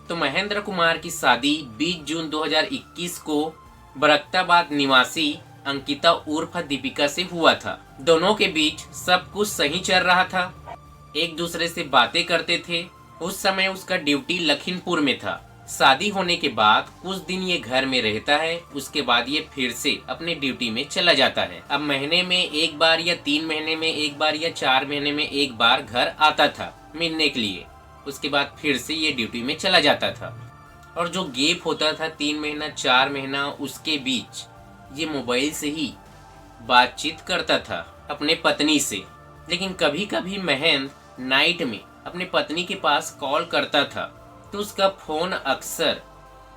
तो महेंद्र कुमार की शादी 20 जून 2021 को बरकताबाद निवासी अंकिता उर्फ दीपिका से हुआ था। दोनों के बीच सब कुछ सही चल रहा था, एक दूसरे से बातें करते थे। उस समय उसका ड्यूटी लखीमपुर में था। शादी होने के बाद कुछ दिन ये घर में रहता है, उसके बाद ये फिर से अपने ड्यूटी में चला जाता है। अब महीने में एक बार या 3 महीने में एक बार या 4 महीने में एक बार घर आता था मिलने के लिए। उसके बाद फिर से ये ड्यूटी में चला जाता था। और जो गैप होता था 3 महीना 4 महीना, उसके बीच ये मोबाइल से ही बातचीत करता था अपने पत्नी से। लेकिन कभी कभी महेंद्र नाइट में अपने पत्नी के पास कॉल करता था तो उसका फोन अक्सर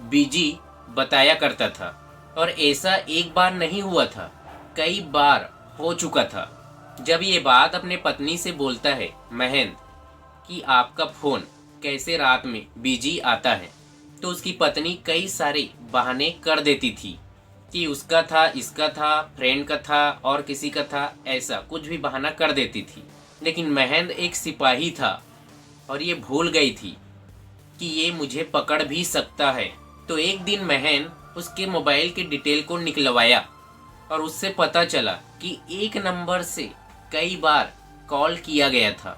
बिजी बताया करता था। और ऐसा एक बार नहीं हुआ था, कई बार हो चुका था। जब ये बात अपने पत्नी से बोलता है महेंद्र कि आपका फोन कैसे रात में बिजी आता है, तो उसकी पत्नी कई सारे बहाने कर देती थी कि उसका था, इसका था, फ्रेंड का था और किसी का था, ऐसा कुछ भी बहाना कर देती थी। लेकिन महेंद्र एक सिपाही था और ये भूल गई थी कि ये मुझे पकड़ भी सकता है। तो एक दिन महेंद्र उसके मोबाइल के डिटेल को निकलवाया और उससे पता चला कि एक नंबर से कई बार कॉल किया गया था।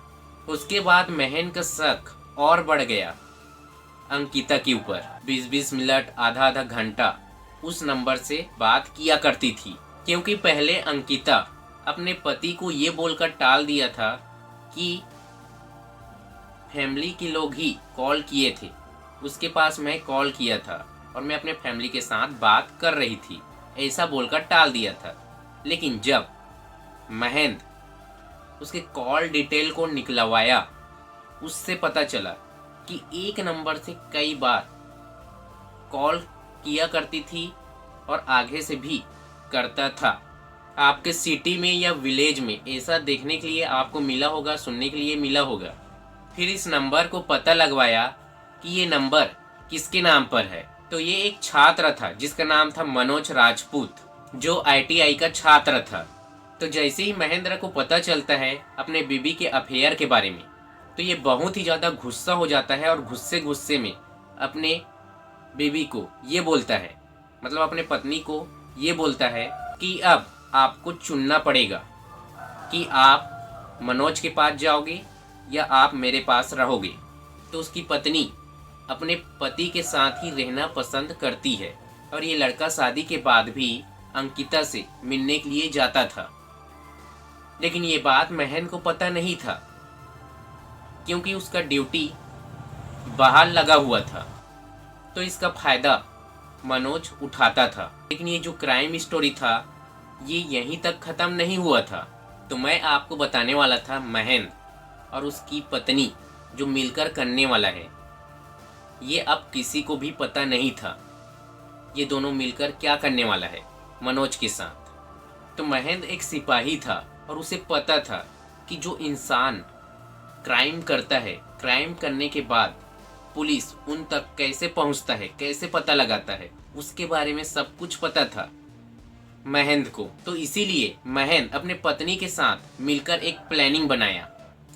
उसके बाद महेंद्र का शक और बढ़ गया अंकिता के ऊपर। 20-20 मिनट, आधा आधा घंटा उस नंबर से बात किया करती थी, क्योंकि पहले अंकिता अपने पति को ये बोलकर टाल दिया था कि फैमिली के लोग ही कॉल किए थे, उसके पास मैं कॉल किया था और मैं अपने फैमिली के साथ बात कर रही थी, ऐसा बोलकर टाल दिया था। लेकिन जब महेंद्र उसके कॉल डिटेल को निकलवाया, उससे पता चला कि एक नंबर से कई बार कॉल किया करती थी और आगे से भी करता था। आपके सिटी में या विलेज में ऐसा देखने के लिए आपको मिला होगा, सुनने के लिए मिला होगा। फिर इस नंबर को पता लगवाया कि ये नंबर किसके नाम पर है। तो ये एक छात्र था जिसका नाम था मनोज राजपूत, जो ITI का छात्र था। तो जैसे ही महेंद्र को पता चलता है अपने बीबी के अफेयर के बारे में, तो ये बहुत ही ज़्यादा गुस्सा हो जाता है और गुस्से गुस्से में अपने बीबी को ये बोलता है, मतलब अपने पत्नी को ये बोलता है कि अब आपको चुनना पड़ेगा कि आप मनोज के पास जाओगे या आप मेरे पास रहोगे। तो उसकी पत्नी अपने पति के साथ ही रहना पसंद करती है और ये लड़का शादी के बाद भी अंकिता से मिलने के लिए जाता था। लेकिन ये बात महेंद्र को पता नहीं था, क्योंकि उसका ड्यूटी बाहर लगा हुआ था। तो इसका फायदा मनोज उठाता था। लेकिन ये जो क्राइम स्टोरी था ये यहीं तक ख़त्म नहीं हुआ था। तो मैं आपको बताने वाला था महेंद्र और उसकी पत्नी जो मिलकर करने वाला है, ये अब किसी को भी पता नहीं था ये दोनों मिलकर क्या करने वाला है मनोज के साथ। तो महेंद्र एक सिपाही था और उसे पता था कि जो इंसान क्राइम करता है, क्राइम करने के बाद पुलिस उन तक कैसे पहुंचता है, कैसे पता लगाता है, उसके बारे में सब कुछ पता था महेंद्र को। तो इसीलिए महेंद्र अपने पत्नी के साथ मिलकर एक प्लानिंग बनाया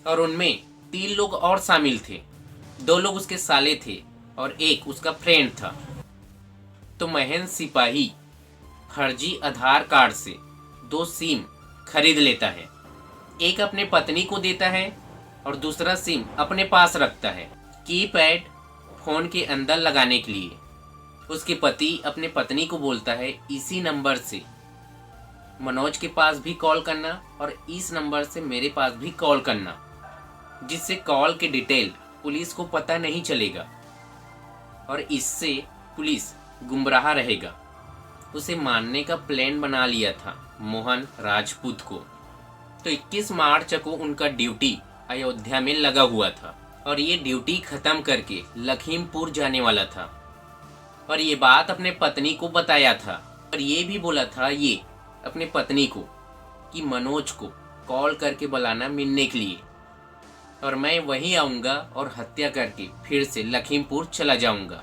और उनमें 3 लोग और शामिल थे। 2 लोग उसके साले थे और एक उसका फ्रेंड था। तो महेंद्र सिपाही फर्जी आधार कार्ड से 2 सिम खरीद लेता है, एक अपने पत्नी को देता है और दूसरा सिम अपने पास रखता है कीपैड फोन के अंदर लगाने के लिए। उसके पति अपने पत्नी को बोलता है इसी नंबर से मनोज के पास भी कॉल करना और इस नंबर से मेरे पास भी कॉल करना, जिससे कॉल के डिटेल पुलिस को पता नहीं चलेगा और इससे पुलिस गुमराह रहेगा। उसे मारने का प्लान बना लिया था मोहन राजपूत को। तो 21 मार्च को उनका ड्यूटी अयोध्या में लगा हुआ था और ये ड्यूटी खत्म करके लखीमपुर जाने वाला था और ये बात अपने पत्नी को बताया था और ये भी बोला था ये अपने पत्नी को कि मनोज को कॉल करके बुलाना मिलने के लिए और मैं वहीं आऊँगा और हत्या करके फिर से लखीमपुर चला जाऊँगा।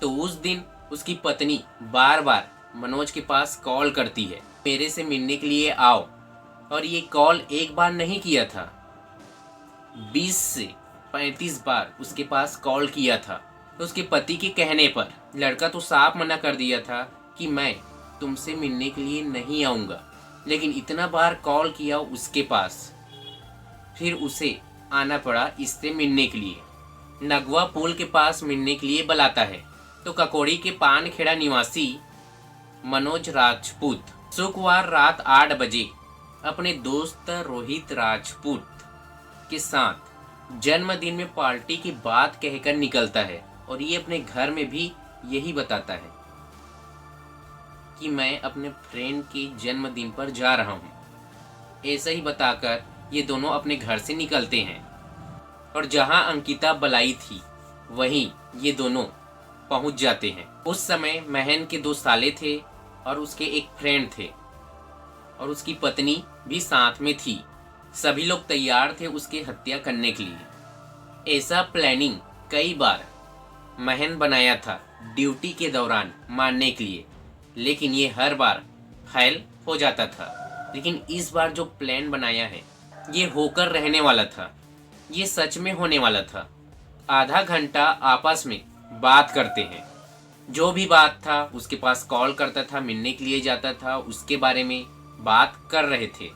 तो उस दिन उसकी पत्नी बार बार मनोज के पास कॉल करती है, मेरे से मिलने के लिए आओ। और ये कॉल एक बार नहीं किया था, 20 से 35 बार उसके पास कॉल किया था। तो उसके पति के कहने पर लड़का तो साफ मना कर दिया था कि मैं तुमसे मिलने के लिए नहीं आऊँगा, लेकिन इतना बार कॉल किया उसके पास, फिर उसे आना पड़ा इससे मिलने के लिए। नगवा पुल के पास मिलने के लिए बुलाता है तो ककोड़ी के पानखेड़ा निवासी मनोज राजपूत शुक्रवार रात 8 बजे अपने दोस्त रोहित राजपूत के साथ जन्मदिन में पार्टी की बात कहकर निकलता है और ये अपने घर में भी यही बताता है कि मैं अपने फ्रेंड के जन्मदिन पर जा रहा हूँ। ऐसा ही बताकर ये दोनों अपने घर से निकलते हैं और जहाँ अंकिता बुलाई थी वहीं ये दोनों पहुंच जाते हैं। उस समय महन के 2 साले थे और उसके एक फ्रेंड थे और उसकी पत्नी भी साथ में थी। सभी लोग तैयार थे उसकी हत्या करने के लिए। ऐसा प्लानिंग कई बार महन बनाया था ड्यूटी के दौरान मारने के लिए, लेकिन ये हर बार फेल हो जाता था। लेकिन इस बार जो प्लान बनाया है ये होकर रहने वाला था, ये सच में होने वाला था। आधा घंटा आपस में बात करते हैं, जो भी बात था उसके पास कॉल करता था, मिलने के लिए जाता था, उसके बारे में बात कर रहे थे।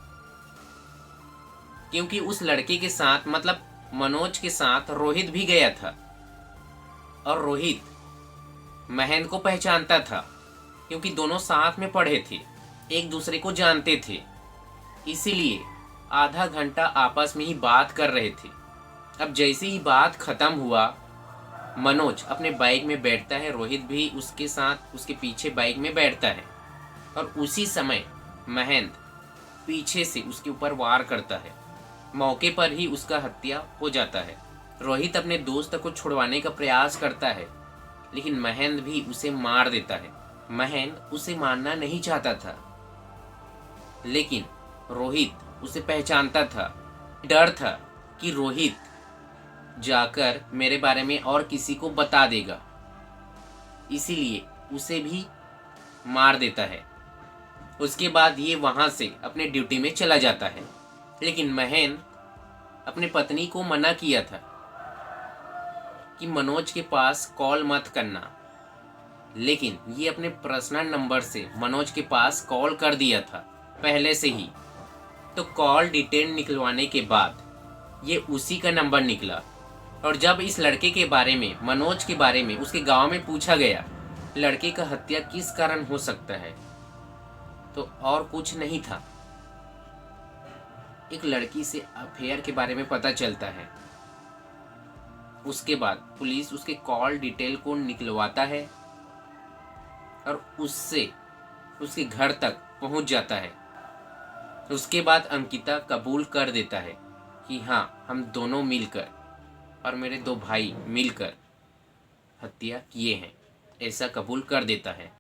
क्योंकि उस लड़के के साथ मतलब मनोज के साथ रोहित भी गया था और रोहित महन को पहचानता था क्योंकि दोनों साथ में पढ़े थे, एक दूसरे को जानते थे। इसीलिए आधा घंटा आपस में ही बात कर रहे थे। अब जैसे ही बात खत्म हुआ, मनोज अपने बाइक में बैठता है, रोहित भी उसके साथ उसके पीछे बाइक में बैठता है और उसी समय महेंद्र पीछे से उसके ऊपर वार करता है। मौके पर ही उसका हत्या हो जाता है। रोहित अपने दोस्त को छुड़वाने का प्रयास करता है, लेकिन महेंद्र भी उसे मार देता है। महेंद्र उसे मारना नहीं चाहता था, लेकिन रोहित उसे पहचानता था। डर था कि रोहित जाकर मेरे बारे में और किसी को बता देगा, इसीलिए उसे भी मार देता है। उसके बाद ये वहां से अपने ड्यूटी में चला जाता है। लेकिन महेंद्र अपने पत्नी को मना किया था कि मनोज के पास कॉल मत करना, लेकिन ये अपने पर्सनल नंबर से मनोज के पास कॉल कर दिया था पहले से ही। तो कॉल डिटेल निकलवाने के बाद ये उसी का नंबर निकला और जब इस लड़के के बारे में, मनोज के बारे में उसके गांव में पूछा गया, लड़के का हत्या किस कारण हो सकता है, तो और कुछ नहीं था, एक लड़की से अफेयर के बारे में पता चलता है। उसके बाद पुलिस उसके कॉल डिटेल को निकलवाता है और उससे उसके घर तक पहुंच जाता है। उसके बाद अंकिता कबूल कर देता है कि हाँ, हम दोनों मिलकर और मेरे 2 भाई मिलकर हत्या किए हैं, ऐसा कबूल कर देता है।